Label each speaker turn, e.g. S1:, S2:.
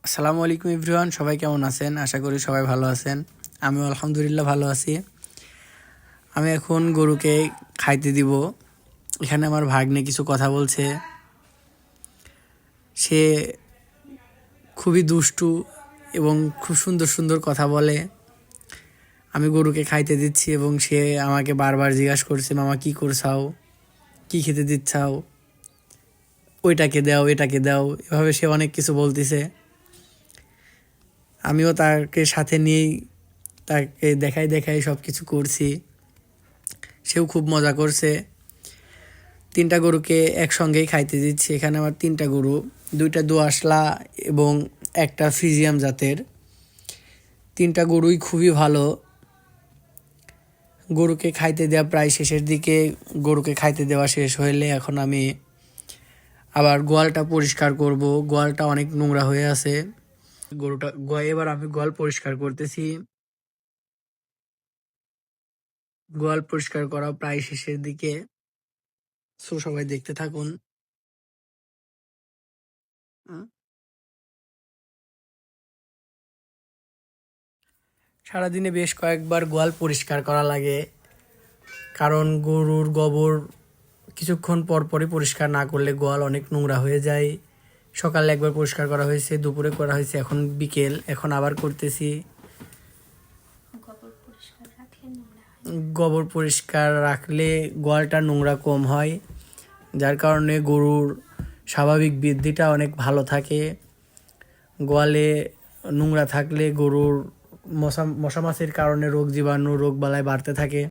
S1: আসসালামু আলাইকুম এভরিওয়ান, সবাই কেমন আছেন? আশা করি সবাই ভালো আছেন। আমিও আলহামদুলিল্লাহ ভালো আছি। আমি এখন গরুকে খাইতে দিব। এখানে আমার ভাগ্নে কিছু কথা বলছে। সে খুবই দুষ্টু এবং খুব সুন্দর সুন্দর কথা বলে। আমি গরুকে খাইতে দিচ্ছি এবং সে আমাকে বারবার জিজ্ঞাসা করছে, মামা কি করছাও, কি খেতে দিচ্ছাও, ওইটাকে দাও, এটাকে দাও। এভাবে সে অনেক কিছু বলতেছে। আমিও তাকে সাথে নিয়েই তাকে দেখাই দেখাই সব কিছু করছি। সেও খুব মজা করছে। 3টা গরুকে একসঙ্গেই খাইতে দিচ্ছি। এখানে আমার 3টা গরু, 2টা দোআঁশলা এবং একটা ফ্রিজিয়াম জাতের। 3টা গরুই খুবই ভালো। গরুকে খাইতে দেওয়া প্রায় শেষের দিকে। গরুকে খাইতে দেওয়া শেষ হইলে এখন আমি আবার গোয়ালটা পরিষ্কার করব। গোয়ালটা অনেক নোংরা হয়ে আছে। এবার আমি গোয়াল পরিষ্কার করতেছি। গোয়াল পরিষ্কার করা প্রায় শেষের দিকে। সো সবাই দেখতে থাকুন। সারাদিনে বেশ কয়েকবার গোয়াল পরিষ্কার করা লাগে, কারণ গরুর গোবর কিছুক্ষণ পর পরই পরিষ্কার না করলে গোয়াল অনেক নোংরা হয়ে যায়। সকালে একবার পরিষ্কার করা হয়েছে, দুপুরে করা হয়েছে, এখন বিকেল, এখন আবার করতেছি। গোবর পরিষ্কার রাখলে গোয়ালটা নোংরা কম হয়, যার কারণে গরুর স্বাভাবিক বৃদ্ধিটা অনেক ভালো থাকে। গোয়ালে নোংরা থাকলে গরুর মশা মাছির কারণে রোগ জীবাণু রোগবালাই বাড়তে থাকে।